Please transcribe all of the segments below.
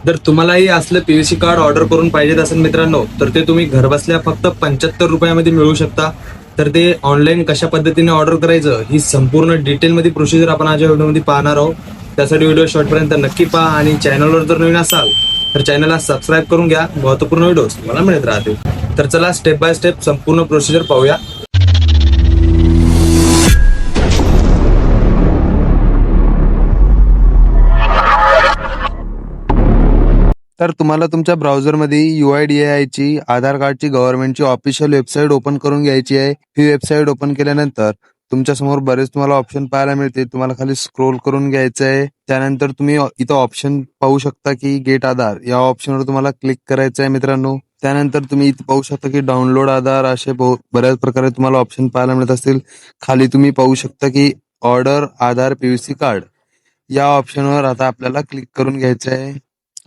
जर तुम्हालाही असलं पीव्हीसी कार्ड ऑर्डर करून पाहिजेत असेल मित्रांनो, तर ते तुम्ही घरबसल्या फक्त 75 रुपयामध्ये मिळवू शकता. तर ते ऑनलाईन कशा पद्धतीने ऑर्डर करायचं ही संपूर्ण डिटेलमध्ये प्रोसिजर आपण आज या व्हिडिओमध्ये पाहणार आहोत. त्यासाठी व्हिडिओ शेवटपर्यंत नक्की पहा आणि चॅनलवर जर नवीन असाल तर चॅनलला सबस्क्राईब करून घ्या. महत्त्वपूर्ण व्हिडिओज तुम्हाला मिळत राहतील. तर चला स्टेप बाय स्टेप संपूर्ण प्रोसिजर पाहूया. तर तुम्हाला तुमच्या ब्राउझरमध्ये UIDAI ची आधार कार्डची गव्हर्नमेंटची ऑफिशियल वेबसाईट ओपन करून घ्यायची आहे. ही वेबसाईट ओपन केल्यानंतर तुमच्या समोर बरेच तुम्हाला ऑप्शन पाहायला मिळते. तुम्हाला खाली स्क्रोल करून घ्यायचं आहे. त्यानंतर तुम्ही इथं ऑप्शन पाहू शकता की गेट आधार या ऑप्शनवर तुम्हाला क्लिक करायचं आहे मित्रांनो. त्यानंतर तुम्ही इथे पाहू शकता की डाउनलोड आधार असे बऱ्याच प्रकारे तुम्हाला ऑप्शन पाहायला मिळत असतील. खाली तुम्ही पाहू शकता की ऑर्डर आधार पीव्हीसी कार्ड या ऑप्शनवर आता आपल्याला क्लिक करून घ्यायचं आहे.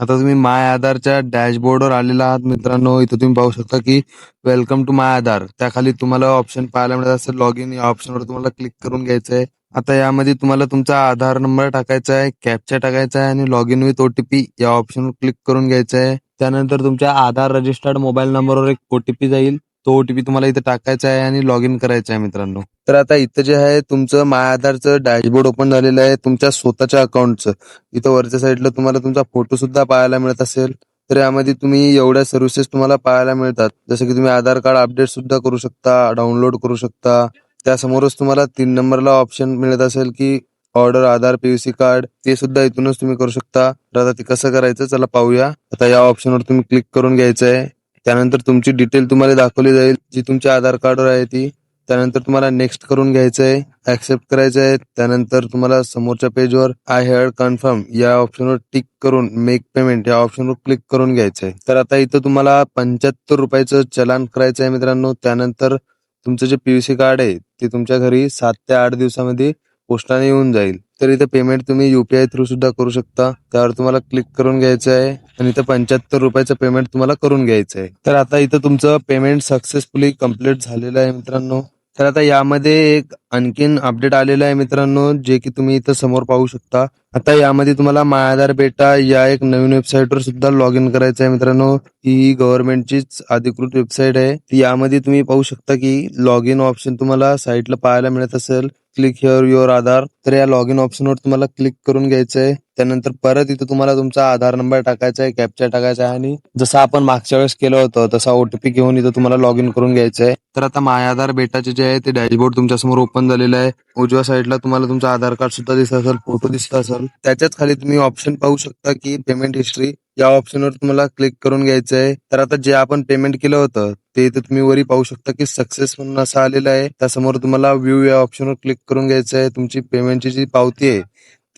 आता तुम्ही माय आधारच्या डॅशबोर्डवर आलेला आहात मित्रांनो. इथं तुम्ही पाहू शकता की वेलकम टू माय आधार. त्याखाली तुम्हाला ऑप्शन पाहायला मिळत असेल लॉग इन या ऑप्शनवर तुम्हाला क्लिक करून घ्यायचं आहे. आता यामध्ये तुम्हाला तुमचा आधार नंबर टाकायचा आहे, कॅप्चा टाकायचा आहे आणि लॉग इन विथ OTP या ऑप्शनवर क्लिक करून घ्यायचं आहे. त्यानंतर तुमच्या आधार रजिस्टर्ड मोबाईल नंबरवर एक OTP जाईल. तो OTP तुम्हाला इथे टाकायचा आहे आणि लॉग इन करायचं आहे मित्रांनो. तर आता इथं जे आहे तुमचं माय आधारचं डॅशबोर्ड ओपन झालेलं आहे तुमच्या स्वतःच्या अकाउंटचं. इथं वरच्या साईडला तुम्हाला तुमचा फोटो सुद्धा पाहायला मिळत असेल. तर यामध्ये तुम्ही एवढ्या सर्व्हिसेस तुम्हाला पाहायला मिळतात. जसं की तुम्ही आधार कार्ड अपडेट सुद्धा करू शकता, डाउनलोड करू शकता. त्यासमोरच तुम्हाला 3 नंबरला ऑप्शन मिळत असेल की ऑर्डर आधार पीव्हीसी कार्ड, ते सुद्धा इथूनच तुम्ही करू शकता. तर आता ते कसं करायचं चला पाहूया. आता या ऑप्शनवर तुम्ही क्लिक करून घ्यायचं आहे. त्यानंतर तुमची डिटेल तुम्हाला दाखवली जाईल जी तुमच्या आधार कार्डवर आहे ती. त्यानंतर तुम्हाला नेक्स्ट करून घ्यायचं आहे, ऍक्सेप्ट करायचं आहे. त्यानंतर तुम्हाला समोरच्या पेजवर आय हॅड कन्फर्म या ऑप्शनवर टिक करून मेक पेमेंट या ऑप्शनवर क्लिक करून घ्यायचं आहे. तर आता इथं तुम्हाला 75 रुपयाचं चलान करायचं आहे मित्रांनो. त्यानंतर तुमचं जे पीव्हीसी कार्ड आहे ते तुमच्या घरी 7 ते 8 दिवसामध्ये पोस्टाने येऊन जाईल. तर इथं पेमेंट तुम्ही UPI थ्रू सुद्धा करू शकता. त्यावर तुम्हाला क्लिक करून घ्यायचं आहे आणि इथं 75 रुपयाचं पेमेंट तुम्हाला करून घ्यायचं आहे. तर आता इथं तुमचं पेमेंट सक्सेसफुली कम्प्लीट झालेलं आहे मित्रांनो. तर आता यामध्ये एक आणखीन अपडेट आलेलं आहे मित्रांनो, जे की तुम्ही इथं समोर पाहू शकता. आता यामध्ये तुम्हाला माय आधार बेटा या एक नवीन वेबसाईटवर सुद्धा लॉग इन करायचं आहे मित्रांनो. ही गव्हर्नमेंटचीच अधिकृत वेबसाईट आहे. यामध्ये तुम्ही पाहू शकता की लॉग इन ऑप्शन तुम्हाला साईटला पाहायला मिळत असेल. क्लिक हिअर युअर आधार. तर या लॉग इन ऑप्शनवर तुम्हाला क्लिक करून घ्यायचं आहे. त्यानंतर परत इथं तुम्हाला तुमचा आधार नंबर टाकायचा आहे, कॅप्चा टाकायचा आहे आणि जसं आपण मागच्या वेळेस केलं होतं तसा OTP घेऊन इथं तुम्हाला लॉग इन करून घ्यायचं आहे. तर आता माय आधार बेटाचे जे आहे ते डॅशबोर्ड तुमच्या समोर ओपन झालेलं आहे. उजव्या साईडला तुम्हाला तुमचं आधार कार्ड सुद्धा दिसत असेल, फोटो दिसत असेल. त्याच्याच खाली तुम्ही ऑप्शन पाहू शकता की पेमेंट हिस्ट्री या ऑप्शनवर तुम्हाला क्लिक करून घ्यायचं आहे. तर आता जे आपण पेमेंट केलं होतं ते इथे तुम्ही वरी पाहू शकता की सक्सेस म्हणून असं आलेलं आहे. त्यासमोर तुम्हाला व्ह्यू या ऑप्शनवर क्लिक करून घ्यायचं आहे. तुमची पेमेंटची जी पावती आहे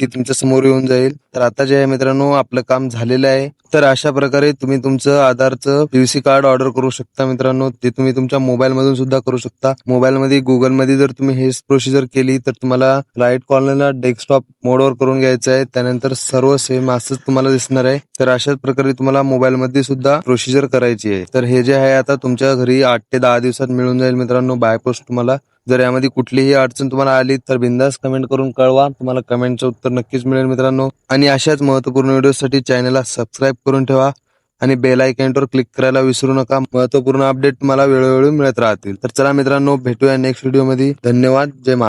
ती तुमच्या समोर येऊन जाईल. तर आता जे आहे मित्रांनो आपलं काम झालेलं आहे. तर अशा प्रकारे तुम्ही तुमचं आधारचं पीव्हीसी कार्ड ऑर्डर करू शकता मित्रांनो. ते तुम्ही तुमच्या मोबाईल मधून सुद्धा करू शकता. मोबाईलमध्ये गुगलमध्ये जर तुम्ही हेच प्रोसिजर केली तर तुम्हाला राईट कॉर्नरला डेस्कटॉप मोडवर करून घ्यायचं आहे. त्यानंतर सर्व सेम असंच तुम्हाला दिसणार आहे. तर अशाच प्रकारे तुम्हाला मोबाईलमध्ये सुद्धा प्रोसिजर करायची आहे. तर हे जे आहे आता तुमच्या घरी 8 ते 10 दिवसात मिळून जाईल मित्रांनो बाय पोस्ट तुम्हाला. जर यामध्ये कुठलीही अडचण तुम्हाला आली तर बिंदास कमेंट करून कळवा. तुम्हाला कमेंटचं उत्तर नक्कीच मिळेल मित्रांनो. आणि अशाच महत्त्वपूर्ण व्हिडिओसाठी चॅनलला सबस्क्राईब करून ठेवा आणि बेल आयकॉनवर क्लिक करायला विसरू नका. महत्त्वपूर्ण अपडेट तुम्हाला वेळोवेळी मिळत राहतील. तर चला मित्रांनो भेटूया नेक्स्ट व्हिडिओमध्ये. धन्यवाद. जय महाराष्ट्र.